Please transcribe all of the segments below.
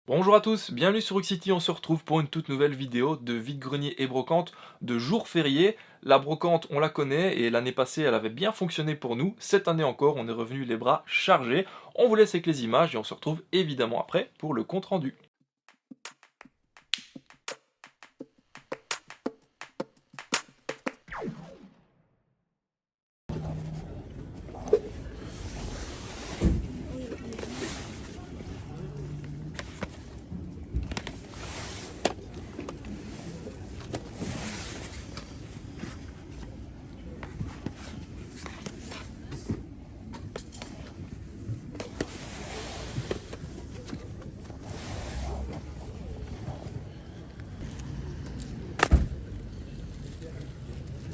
Bonjour à tous, bienvenue sur Rock City, on se retrouve pour une toute nouvelle vidéo de vide-grenier et brocante de jour férié. La brocante, on la connaît et l'année passée, elle avait bien fonctionné pour nous. Cette année encore, on est revenu les bras chargés. On vous laisse avec les images et on se retrouve évidemment après pour le compte rendu.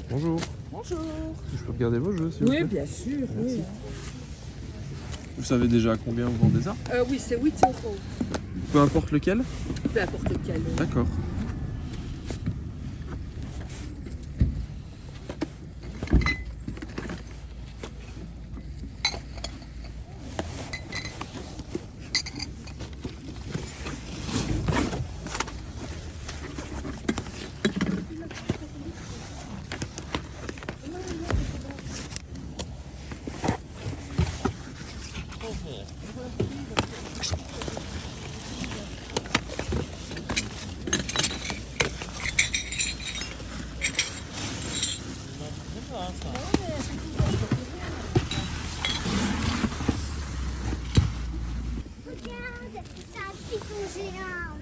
Bonjour, Bonjour. je peux regarder vos jeux s'il vous Oui, plaît? bien sûr. Oui, Vous savez déjà à combien vous vendez ça? oui c'est 8 euros. Peu importe lequel? Peu importe lequel. D'accord. Regarde, c'est un python géant.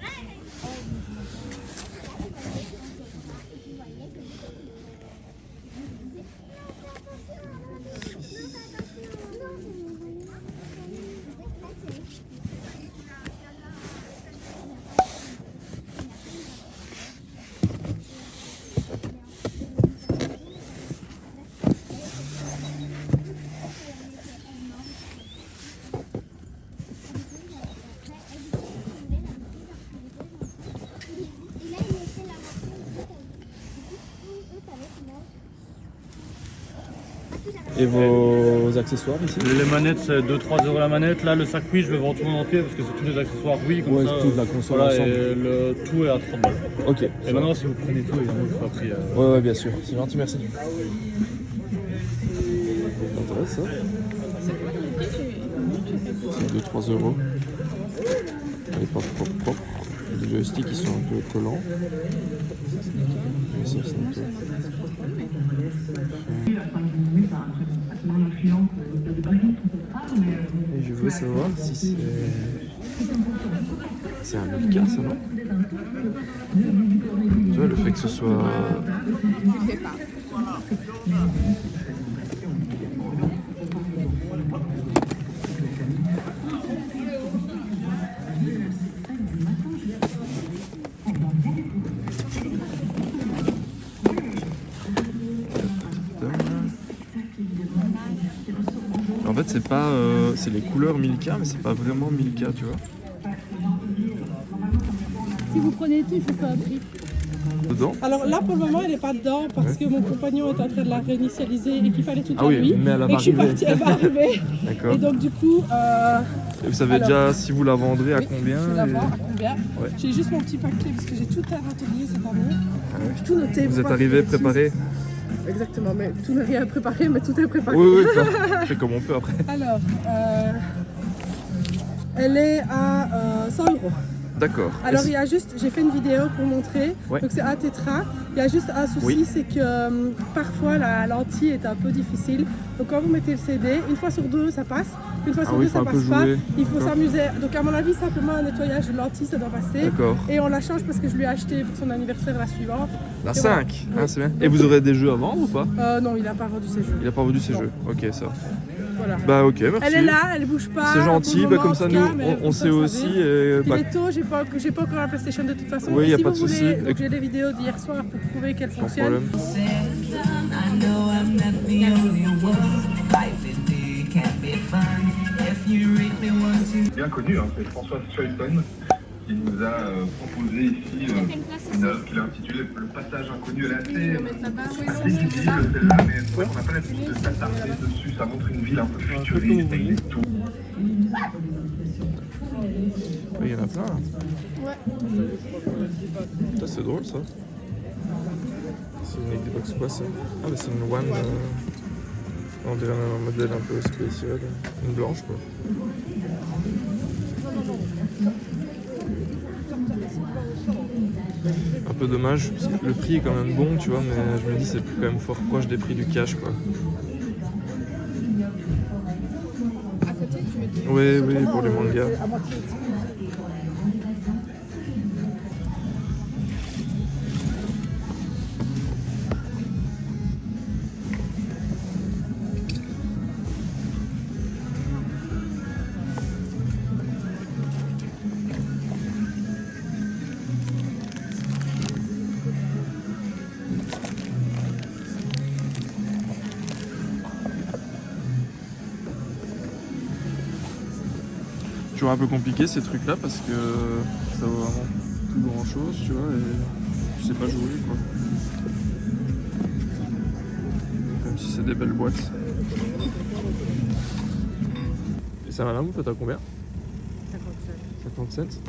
Et vos accessoires ici? Les manettes, c'est 2-3 euros la manette. Là, le sac Wii, je le vends tout en entier parce que c'est tous les accessoires Wii. Comme Ouais, ça, toute la console voilà, ensemble. et le tout est à 30 balles. Ok. Et maintenant, si vous prenez tout, évidemment, je ferai un prix. Ouais, bien sûr. C'est gentil, merci. Ça t'intéresse ça? C'est 2-3 euros. Elle est pas propre. Les joysticks ils sont un peu collants. Ça, c'est un peu... Et je veux savoir si c'est... C'est un Milka ça, non? Tu vois, le fait que ce soit... En fait, c'est pas... c'est les couleurs Milka, mais c'est pas vraiment Milka, tu vois. Si vous prenez tout, il faut faire un prix. Dedans? Alors là, pour le moment, elle n'est pas dedans parce que mon compagnon est en train de la réinitialiser et qu'il fallait tout Ah à oui, lui. mais elle Et va que je suis arriver. partie, elle va arriver. D'accord. Et donc, du coup, Et vous savez alors- déjà si vous la vendrez à oui, combien? je vais la et- voir à combien. Ouais. J'ai juste mon petit paquet parce que j'ai tout un atelier cette année. J'ai tout noté. Vous pour êtes pas arrivé faire de préparé? bêtises. Exactement, mais tout n'est rien préparé, mais tout est préparé. Oui, on fait comme on peut après. Alors, elle est à 100 euros. D'accord. Alors Et il y a juste, j'ai fait une vidéo pour montrer, Ouais. donc c'est un tétra. Il y a juste un souci, Oui. c'est que parfois la lentille est un peu difficile. Donc quand vous mettez le CD, une fois sur deux ça passe, une fois sur oui, deux faut ça un peu passe pas. jouer. Il faut D'accord. s'amuser. Donc à mon avis simplement un nettoyage de lentille ça doit passer. D'accord. Et on la change parce que je lui ai acheté pour son anniversaire la suivante. La Et 5, voilà. c'est bien. Et vous aurez des jeux à vendre ou pas? Non, il n'a pas vendu ses jeux. Il a pas vendu ses Non. jeux. Ok, ça. Voilà. Bah ok, merci. Elle est là, elle bouge pas. C'est gentil, pour le bah, comme moment, ça en tout nous cas, mais on comme ça, sait vous aussi. savez. Et, Il bah, est tôt, j'ai pas encore la PlayStation de toute façon. Oui, mais y a si pas vous de souci. voulez, donc j'ai des vidéos d'hier soir pour prouver qu'elle sans fonctionne. problème. I know I'm not the only one. Life indeed can be fun if you really want to. Bien connu, hein, c'est François Schoyton qui nous a proposé ici une œuvre qu'il a intitulée Le passage inconnu. Elle est assez visible celle-là, mais c'est vrai qu'on n'a pas l'habitude de s'attarder dessus. Ça montre une ville un peu futuriste et tout. Oui, il y en a matelas. Ouais. Ça, c'est drôle ça. C'est une Xbox quoi ça? Ah, mais c'est une One. On dirait un modèle un peu spécial. Une blanche quoi. Un peu dommage, parce que le prix est quand même bon, tu vois, mais je me dis c'est quand même fort proche des prix du cash quoi. À côté, tu mets des... Oui, oui, pour les mangas. Toujours un peu compliqué ces trucs là parce que ça vaut vraiment plus grand chose, tu vois, et tu sais pas jouer quoi. Même si c'est des belles boîtes. Et ça madame, vous faites à combien? 57. 57.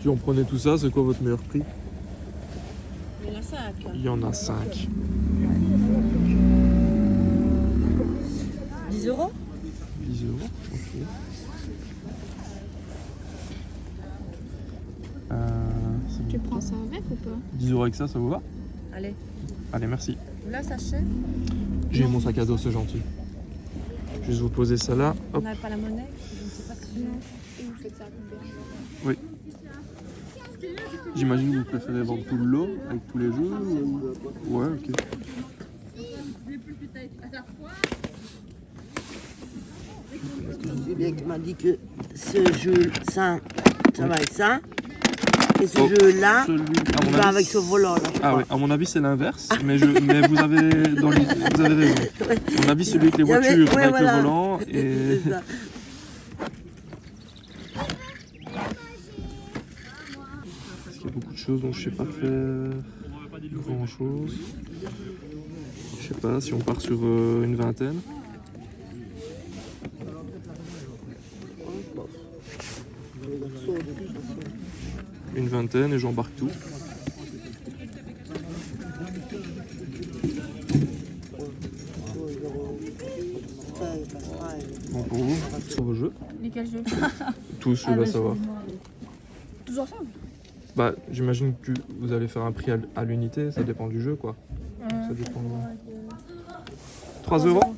Si on prenait tout ça, c'est quoi votre meilleur prix? Il y en a 5. Il y en a 5. 10 euros? 10 euros, ok. Tu prends ça avec ou pas? 10 euros avec ça, ça vous va? Allez. Allez, merci. Là, sachet. J'ai mon sac à dos, c'est gentil. Je vais juste vous poser ça là. On Hop. n'a pas la monnaie. Je ne sais pas si... Et vous faites ça à combien? Oui. J'imagine que vous préférez vendre tout le lot avec tous les jeux ou... Ouais, ok. Julien qui m'a dit que ce jeu, ça va être ça. Et ce Oh, jeu-là, celui- à mon va avis, avec ce volant-là. je Ah crois. oui, à mon avis c'est l'inverse, mais vous avez vous avez raison. À mon avis celui avec les Il y avait- voitures ouais, avec voilà. le volant et C'est ça. parce qu'il y a beaucoup de choses dont je sais pas faire grand chose. Je sais pas si on part sur une vingtaine. Une vingtaine et j'embarque tout. Bon pour vous, sur vos jeux. Lesquels jeux? Tous, je veux savoir. Tous ensemble? Bah, j'imagine que vous allez faire un prix à l'unité, ça dépend du jeu quoi. Ça dépend. 3 euros.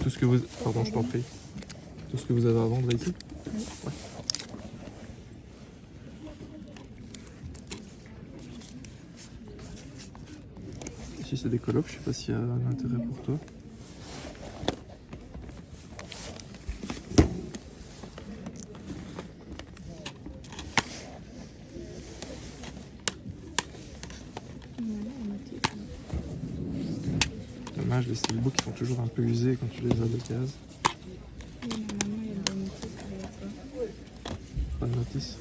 Tout ce que vous. Pardon, je t'en prie. Tout ce que vous avez à vendre ici? Ouais. Ici c'est des colocs, je sais pas s'il y a un intérêt pour toi. Dommage, les steelbooks ils sont toujours un peu usés quand tu les as d'occasion. Pas de notice.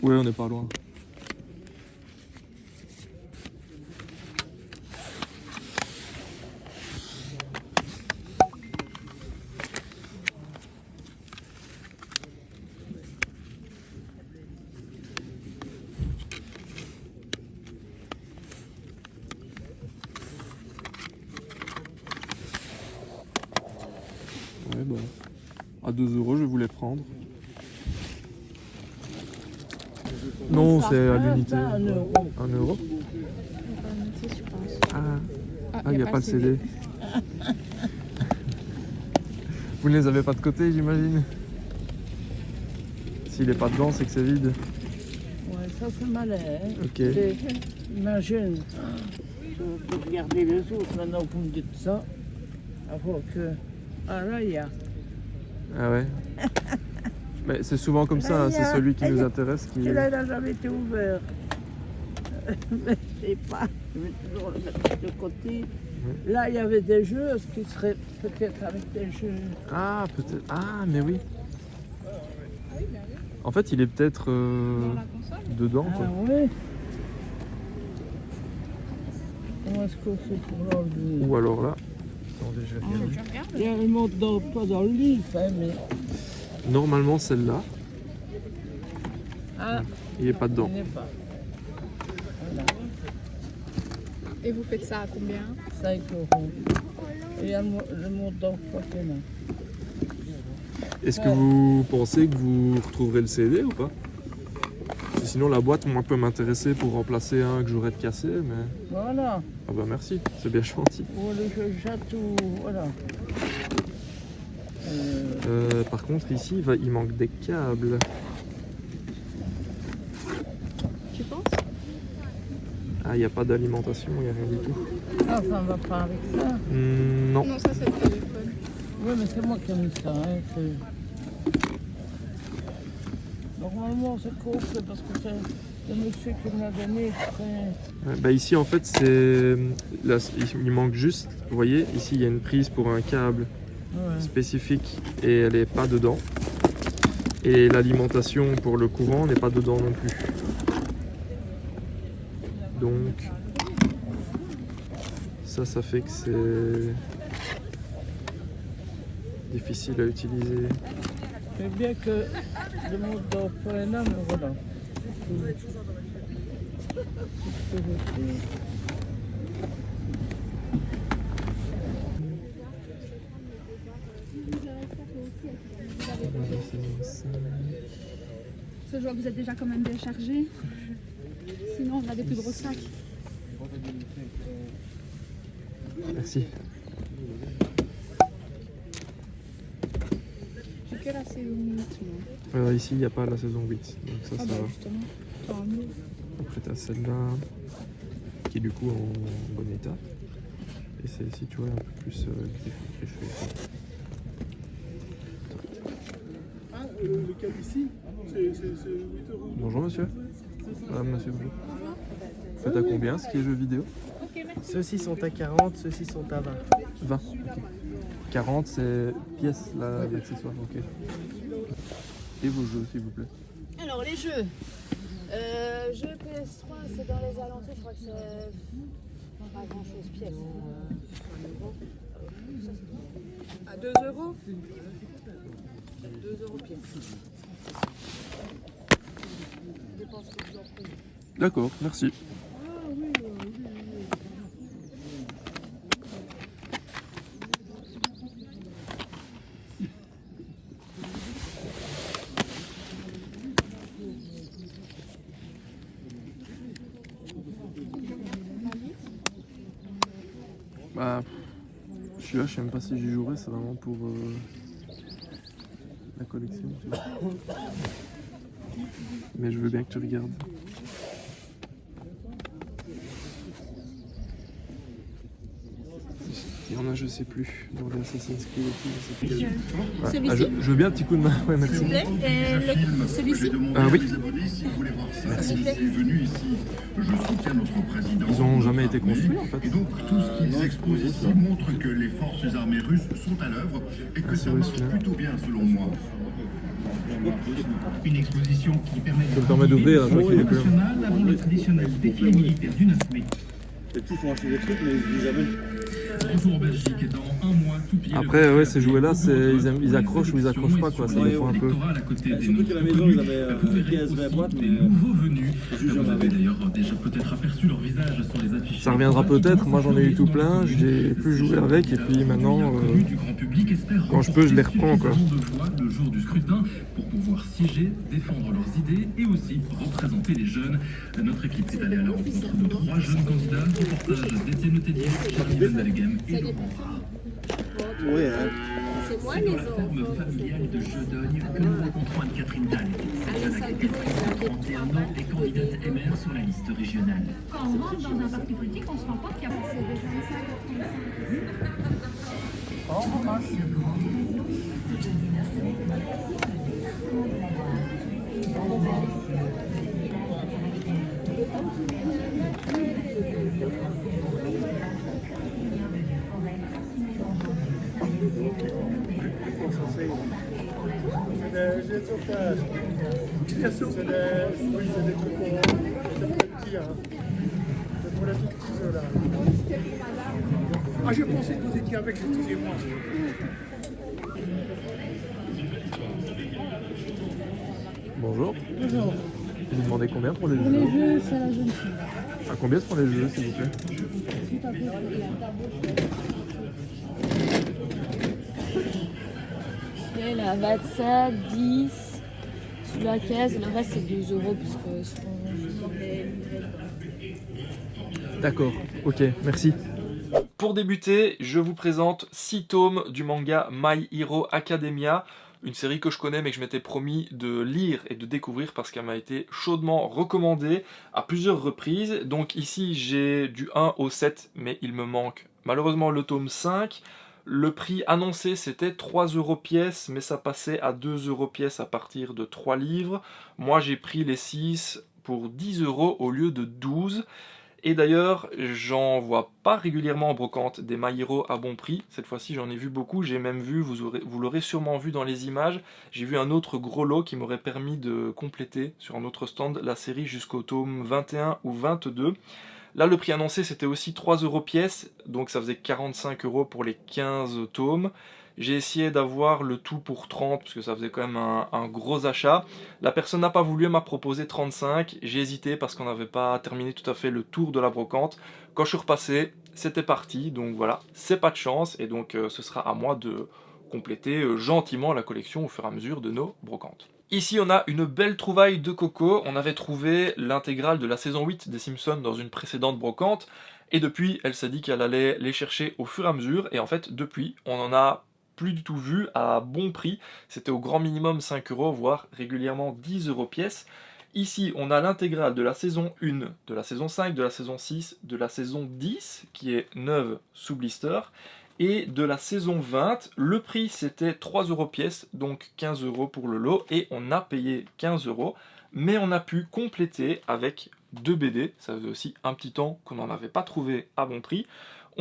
Ouais, on n'est pas loin. Ouais, bah, à 2 euros, je vais vous les prendre. Non, c'est à l'unité. 1 euro. Ah, il n'y a pas le CD. Vous ne les avez pas de côté, j'imagine? S'il n'est pas dedans, c'est que c'est vide. Ouais, ça c'est malin. Hein. Ok. Imagine, je peux regarder les autres maintenant que vous me dites ça. Avant que. Ah là, il y a. Ah ouais. Mais c'est souvent comme ça, hein, c'est celui qui nous intéresse qui. Celui-là, il n'a jamais été ouvert. Mais je sais pas, je vais toujours le mettre de côté. Là, il y avait des jeux, ce qui serait peut-être avec des jeux. Ah, peut-être. Ah, mais oui. En fait, il est peut-être dedans, Ah quoi. oui. Comment est-ce qu'on fait pour l'enlever? Ou alors là. Attendez, je vais regarder. Il y a une montre pas dans le livre, hein, mais. Normalement, celle-là, Ah, il n'est pas dedans. il n'est pas. Voilà, Et vous faites ça à combien? 5 €. Et il y a le montre d'emploi qu'il y en a. Est-ce que vous pensez que vous retrouverez le CD ou pas? Parce que sinon, la boîte, moi, peut m'intéresser pour remplacer un que j'aurais de cassé, mais... Voilà. Ah bah merci, c'est bien gentil. Pour le jeu château, voilà. Par contre, ici, il manque des câbles. Tu penses? Ah, il n'y a pas d'alimentation, il n'y a rien du tout. Ah, ça va pas avec ça. Non. Non, ça c'est le téléphone. Oui, mais c'est moi qui ai mis ça. Hein, normalement, c'est complet parce que c'est le monsieur qui me l'a donné. Bah ici, en fait, c'est... Là, il manque juste, vous voyez, ici, il y a une prise pour un câble Ouais. spécifique et elle n'est pas dedans. Et l'alimentation pour le courant n'est pas dedans non plus. Donc, ça fait que c'est difficile à utiliser. C'est bien que le monde d'emploi est là, mais voilà. Je vois que vous êtes déjà quand même bien chargé. Sinon, on a des plus gros sacs. Merci. J'ai que la saison 8, moi. Ici, il n'y a pas la saison 8, donc ça, Ah ça bah va. justement. Tant mieux. Après, tu as celle-là, qui est du coup en bon état. Et celle-ci, tu vois, un peu plus griffée. Le câble ici, c'est 8 €. Bonjour monsieur. Madame, monsieur, bonjour. Vous faites à combien ce qui est jeux vidéo? Ceux-ci sont à 40, ceux-ci sont à 20. 20, ok. 40, c'est pièces, là, l'accessoire, ok. Et vos jeux, s'il vous plaît? Alors, les jeux. Jeux PS3, c'est dans les alentours, je crois que c'est pas grand chose pièce. À 2 €? 2 € pièce. Dépense que vous en prenez. D'accord, merci. Bah, je suis là, je sais même pas si j'y jouerai, c'est vraiment pour la collection. Tu vois. Mais je veux bien que tu regardes. Il y en a, je sais plus, dans les Assassin's Creed et tout, je sais plus. Ouais. Celui-ci Je veux bien un petit coup de main, ouais, merci. S'il vous plaît. Celui-ci Oui. Si vous voulez voir ça, Merci. je suis venu ici. Je soutiens notre président. Ils n'ont jamais été construits en fait. Et donc, tout ce qu'ils exposent ici montre que les forces armées russes sont à l'œuvre et que ça marche plutôt bien, selon moi. Une exposition qui permet Ça me permet d'ouvrir, je vois qu'il est plus. national avant le traditionnel défilé militaire d'une semaine. Les petits font acheter des trucs, mais ils se disent jamais. Retour en Belgique dans un mois, tout pile. Après, ouais, ces jouets-là, ils accrochent ou ils accrochent pas, quoi. Ça dépend un peu. Surtout qu'à la maison, ils avaient PS20 boîte, mais nouveaux venus. juge Vous en avez avait. d'ailleurs déjà peut-être aperçu leur visage sur les affiches. Ça reviendra peut-être. Moi, j'en ai eu tout plein. J'ai plus joué avec et puis maintenant, quand je peux, je les reprends, quoi. Le jour du scrutin pour pouvoir siéger, défendre leurs idées et aussi représenter les jeunes. Notre équipe est allée à la rencontre de 3 jeunes candidats. Reportage d'Étienne Letellier, Charlie Van Dalleghem et Laurent. Oui, hein. C'est moi les Ferme enfants. familiale de Jedogne que nous rencontrons Anne-Catherine Dalle. Elle a 31 ans et candidate MR sur la liste régionale. Quand on rentre dans un parti politique, on se rend compte qu'il y a C'est des jets de sauvetage. C'est des trucs pour les petits. Hein. C'est pour les tout petits jeux là. Ah, je pensais que vous étiez avec, excusez-moi. Bonjour. Bonjour. Vous demandez combien pour les Pour jeux? les jeux, c'est la jeune fille. À combien pour les jeux, s'il vous plaît? Tout à fait. Elle a 25, 10 sous la caisse, le reste c'est 12 € puisque ce sont D'accord, ok, merci. Pour débuter, je vous présente 6 tomes du manga My Hero Academia, une série que je connais mais que je m'étais promis de lire et de découvrir parce qu'elle m'a été chaudement recommandée à plusieurs reprises. Donc ici j'ai du 1 au 7 mais il me manque malheureusement le tome 5. Le prix annoncé c'était 3 € pièce mais ça passait à 2 € pièce à partir de 3 livres. Moi j'ai pris les 6 pour 10 € au lieu de 12. Et d'ailleurs, j'en vois pas régulièrement en brocante des My Hero à bon prix. Cette fois-ci, j'en ai vu beaucoup. J'ai même vu, vous l'aurez sûrement vu dans les images, j'ai vu un autre gros lot qui m'aurait permis de compléter sur un autre stand la série jusqu'au tome 21 ou 22. Là, le prix annoncé, c'était aussi 3 € pièce, donc ça faisait 45 € pour les 15 tomes. J'ai essayé d'avoir le tout pour 30, parce que ça faisait quand même un gros achat. La personne n'a pas voulu, elle m'a proposé 35. J'ai hésité parce qu'on n'avait pas terminé tout à fait le tour de la brocante. Quand je suis repassé, c'était parti. Donc voilà, c'est pas de chance. Et donc ce sera à moi de compléter gentiment la collection au fur et à mesure de nos brocantes. Ici, on a une belle trouvaille de Coco. On avait trouvé l'intégrale de la saison 8 des Simpsons dans une précédente brocante. Et depuis, elle s'est dit qu'elle allait les chercher au fur et à mesure. Et en fait, depuis, on en a plus du tout vu à bon prix. C'était au grand minimum 5 €, voire régulièrement 10 € pièce. Ici, on a l'intégrale de la saison 1, de la saison 5, de la saison 6, de la saison 10, qui est neuve sous blister, et de la saison 20. Le prix, c'était 3 € pièce, donc 15 € pour le lot, et on a payé 15 €, mais on a pu compléter avec 2 BD. Ça faisait aussi un petit temps qu'on n'en avait pas trouvé à bon prix.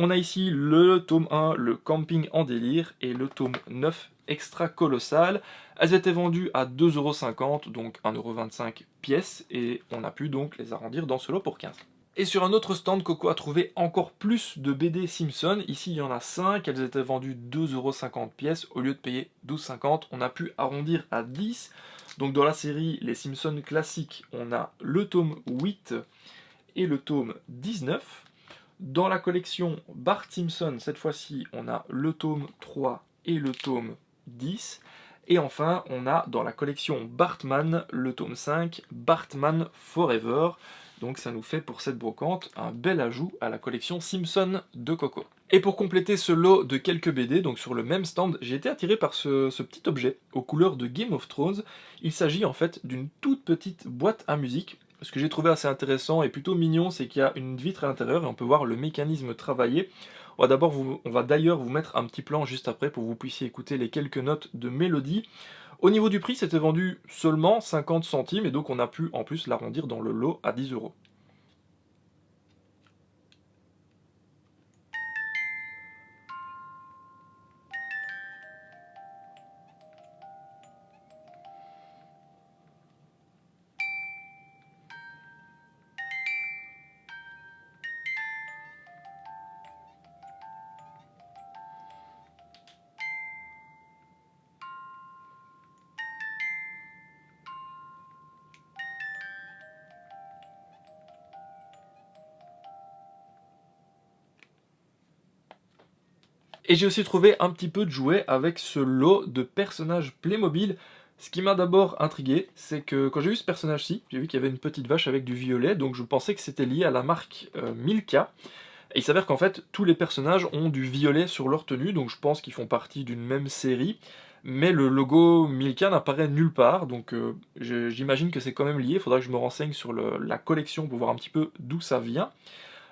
On a ici le tome 1, le Camping en délire, et le tome 9, Extra Colossal. Elles étaient vendues à 2,50 €, donc 1,25 € pièce, et on a pu donc les arrondir dans ce lot pour 15. Et sur un autre stand, Coco a trouvé encore plus de BD Simpson. Ici, il y en a 5, elles étaient vendues 2,50 € pièce. Au lieu de payer 12,50 €, on a pu arrondir à 10. Donc dans la série Les Simpsons classiques, on a le tome 8 et le tome 19. Dans la collection Bart Simpson, cette fois-ci, on a le tome 3 et le tome 10. Et enfin, on a dans la collection Bartman, le tome 5, Bartman Forever. Donc ça nous fait pour cette brocante un bel ajout à la collection Simpson de Coco. Et pour compléter ce lot de quelques BD, donc sur le même stand, j'ai été attiré par ce petit objet aux couleurs de Game of Thrones. Il s'agit en fait d'une toute petite boîte à musique. Ce que j'ai trouvé assez intéressant et plutôt mignon, c'est qu'il y a une vitre à l'intérieur et on peut voir le mécanisme travailler. On va d'ailleurs vous mettre un petit plan juste après pour que vous puissiez écouter les quelques notes de mélodie. Au niveau du prix, c'était vendu seulement 50 centimes et donc on a pu en plus l'arrondir dans le lot à 10 €. Et j'ai aussi trouvé un petit peu de jouets avec ce lot de personnages Playmobil. Ce qui m'a d'abord intrigué, c'est que quand j'ai vu ce personnage-ci, j'ai vu qu'il y avait une petite vache avec du violet, donc je pensais que c'était lié à la marque Milka. Et il s'avère qu'en fait, tous les personnages ont du violet sur leur tenue, donc je pense qu'ils font partie d'une même série. Mais le logo Milka n'apparaît nulle part, donc j'imagine que c'est quand même lié. Il faudra que je me renseigne sur la collection pour voir un petit peu d'où ça vient.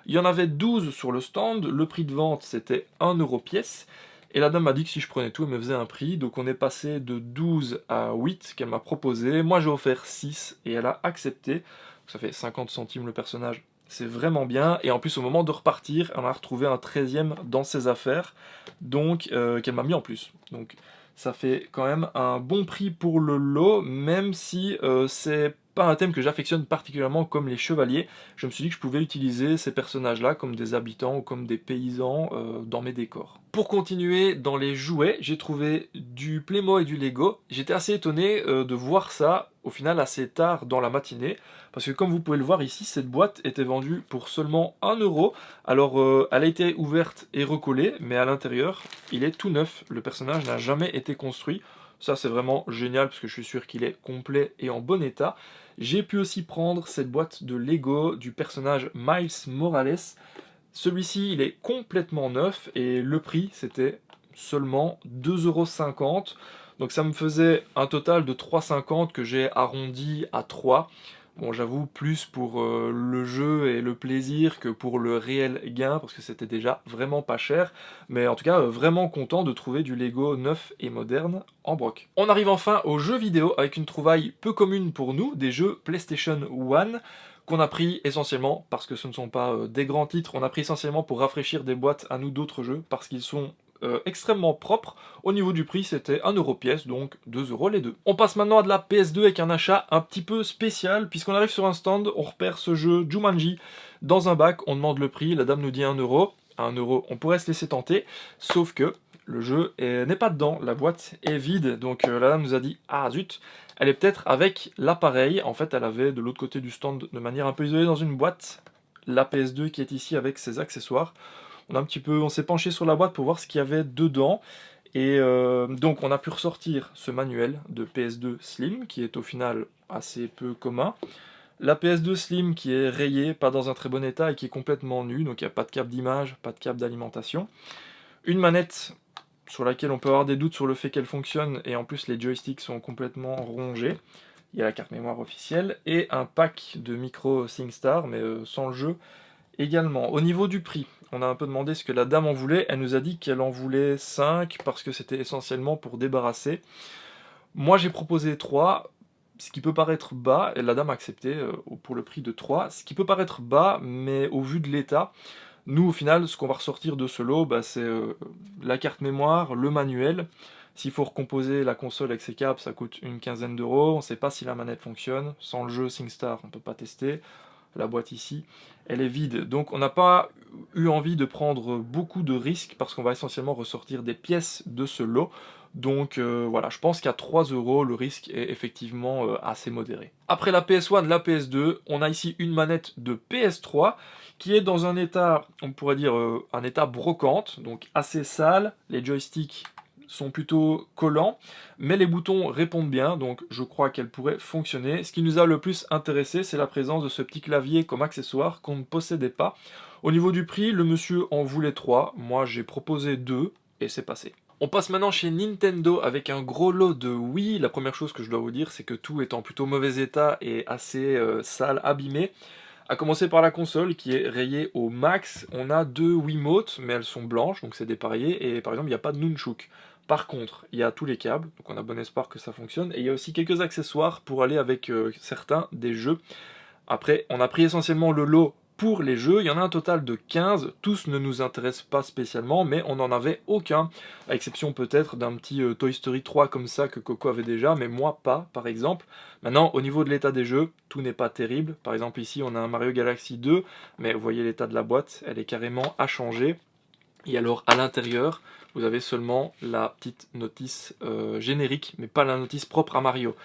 Il y en avait 12 sur le stand, le prix de vente c'était 1 € pièce, et la dame m'a dit que si je prenais tout, elle me faisait un prix, donc on est passé de 12 à 8 qu'elle m'a proposé. Moi j'ai offert 6 et elle a accepté, ça fait 50 centimes le personnage c'est vraiment bien. Et en plus, au moment de repartir, on a retrouvé un 13e dans ses affaires, donc qu'elle m'a mis en plus. Donc ça fait quand même un bon prix pour le lot, même si c'est pas un thème que j'affectionne particulièrement comme les chevaliers. Je me suis dit que je pouvais utiliser ces personnages-là comme des habitants ou comme des paysans dans mes décors. Pour continuer dans les jouets, j'ai trouvé du Playmo et du Lego. J'étais assez étonné de voir ça au final assez tard dans la matinée, parce que comme vous pouvez le voir ici, cette boîte était vendue pour seulement 1 €. Alors elle a été ouverte et recollée, mais à l'intérieur, il est tout neuf. Le personnage n'a jamais été construit. Ça c'est vraiment génial parce que je suis sûr qu'il est complet et en bon état. J'ai pu aussi prendre cette boîte de Lego du personnage Miles Morales. Celui-ci il est complètement neuf et le prix c'était seulement 2,50 €. Donc ça me faisait un total de 3,50 € que j'ai arrondi à 3. Bon, j'avoue, plus pour le jeu et le plaisir que pour le réel gain, parce que c'était déjà vraiment pas cher. Mais en tout cas, vraiment content de trouver du Lego neuf et moderne en broc. On arrive enfin aux jeux vidéo, avec une trouvaille peu commune pour nous, des jeux PlayStation 1, qu'on a pris essentiellement, parce que ce ne sont pas des grands titres, on a pris essentiellement pour rafraîchir des boîtes à nous d'autres jeux, parce qu'ils sont extrêmement propre. Au niveau du prix, c'était 1 € pièce, donc 2 € les deux. On passe maintenant à de la PS2 avec un achat un petit peu spécial, puisqu'on arrive sur un stand, on repère ce jeu Jumanji dans un bac, on demande le prix, la dame nous dit 1 €. À 1 €, on pourrait se laisser tenter, sauf que le jeu n'est pas dedans, la boîte est vide, donc la dame nous a dit « Ah zut !» Elle est peut-être avec l'appareil. En fait, elle avait de l'autre côté du stand, de manière un peu isolée dans une boîte, la PS2 qui est ici avec ses accessoires. On s'est penché sur la boîte pour voir ce qu'il y avait dedans. Et donc on a pu ressortir ce manuel de PS2 Slim, qui est au final assez peu commun. La PS2 Slim qui est rayée, pas dans un très bon état et qui est complètement nue, donc il n'y a pas de câble d'image, pas de câble d'alimentation. Une manette sur laquelle on peut avoir des doutes sur le fait qu'elle fonctionne, et en plus les joysticks sont complètement rongés. Il y a la carte mémoire officielle, et un pack de micro SingStar, mais sans le jeu également. Au niveau du prix, on a un peu demandé ce que la dame en voulait. Elle nous a dit qu'elle en voulait 5 parce que c'était essentiellement pour débarrasser. Moi j'ai proposé 3, ce qui peut paraître bas, et la dame a accepté pour le prix de 3, ce qui peut paraître bas, mais au vu de l'état, nous au final ce qu'on va ressortir de ce lot, c'est la carte mémoire, le manuel. S'il faut recomposer la console avec ses câbles, ça coûte une quinzaine d'euros. On ne sait pas si la manette fonctionne. Sans le jeu SingStar, on ne peut pas tester. La boîte ici, elle est vide. Donc on n'a pas eu envie de prendre beaucoup de risques parce qu'on va essentiellement ressortir des pièces de ce lot. Donc voilà, je pense qu'à 3 €, le risque est effectivement assez modéré. Après la PS1, la PS2, on a ici une manette de PS3 qui est dans un état, on pourrait dire un état brocante, donc assez sale. Les joysticks sont plutôt collants, mais les boutons répondent bien, donc je crois qu'elle pourrait fonctionner. Ce qui nous a le plus intéressé, c'est la présence de ce petit clavier comme accessoire qu'on ne possédait pas. Au niveau du prix, le monsieur en voulait 3, moi j'ai proposé 2, et c'est passé. On passe maintenant chez Nintendo avec un gros lot de Wii. La première chose que je dois vous dire, c'est que tout est en plutôt mauvais état et assez sale, abîmé. A commencer par la console qui est rayée au max. On a 2 Wiimotes, mais elles sont blanches, donc c'est dépareillé, et par exemple il n'y a pas de Nunchuk. Par contre, il y a tous les câbles, donc on a bon espoir que ça fonctionne, et il y a aussi quelques accessoires pour aller avec certains des jeux. Après, on a pris essentiellement le lot pour les jeux, il y en a un total de 15, tous ne nous intéressent pas spécialement, mais on n'en avait aucun, à exception peut-être d'un petit Toy Story 3 comme ça que Coco avait déjà, mais moi pas, par exemple. Maintenant, au niveau de l'état des jeux, tout n'est pas terrible. Par exemple ici, on a un Mario Galaxy 2, mais vous voyez l'état de la boîte, elle est carrément à changer. Et alors, à l'intérieur, vous avez seulement la petite notice générique, mais pas la notice propre à Mario.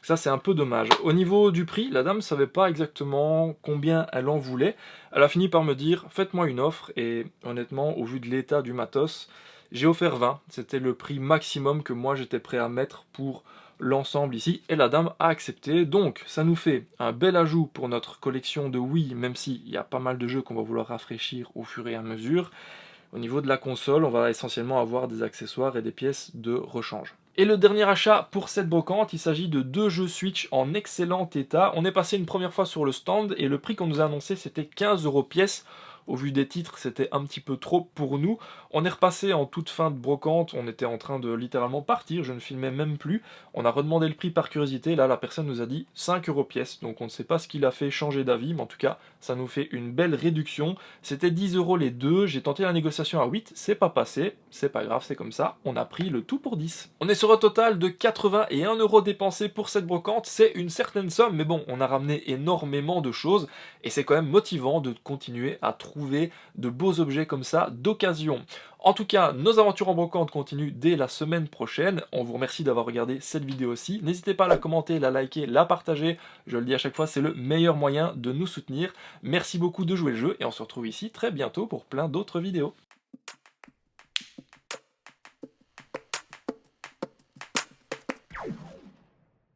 Ça, c'est un peu dommage. Au niveau du prix, la dame ne savait pas exactement combien elle en voulait. Elle a fini par me dire, faites-moi une offre, et honnêtement, au vu de l'état du matos, j'ai offert 20. C'était le prix maximum que moi j'étais prêt à mettre pour l'ensemble ici, et la dame a accepté. Donc, ça nous fait un bel ajout pour notre collection de Wii, même s'il y a pas mal de jeux qu'on va vouloir rafraîchir au fur et à mesure. Au niveau de la console, on va essentiellement avoir des accessoires et des pièces de rechange. Et le dernier achat pour cette brocante, il s'agit de 2 jeux Switch en excellent état. On est passé une première fois sur le stand et le prix qu'on nous a annoncé c'était 15 € pièce. Au vu des titres, c'était un petit peu trop pour nous. On est repassé en toute fin de brocante, on était en train de littéralement partir, je ne filmais même plus. On a redemandé le prix par curiosité, là la personne nous a dit 5 € pièce, donc on ne sait pas ce qui l'a fait changer d'avis, mais en tout cas, ça nous fait une belle réduction. C'était 10 € les deux, j'ai tenté la négociation à 8, c'est pas passé, c'est pas grave, c'est comme ça, on a pris le tout pour 10. On est sur un total de 81 € dépensés pour cette brocante, c'est une certaine somme, mais bon, on a ramené énormément de choses, et c'est quand même motivant de continuer à trouver de beaux objets comme ça d'occasion. En tout cas, nos aventures en brocante continuent dès la semaine prochaine. On vous remercie d'avoir regardé cette vidéo aussi. N'hésitez pas à la commenter, la liker, la partager. Je le dis à chaque fois, c'est le meilleur moyen de nous soutenir. Merci beaucoup de jouer le jeu et on se retrouve ici très bientôt pour plein d'autres vidéos.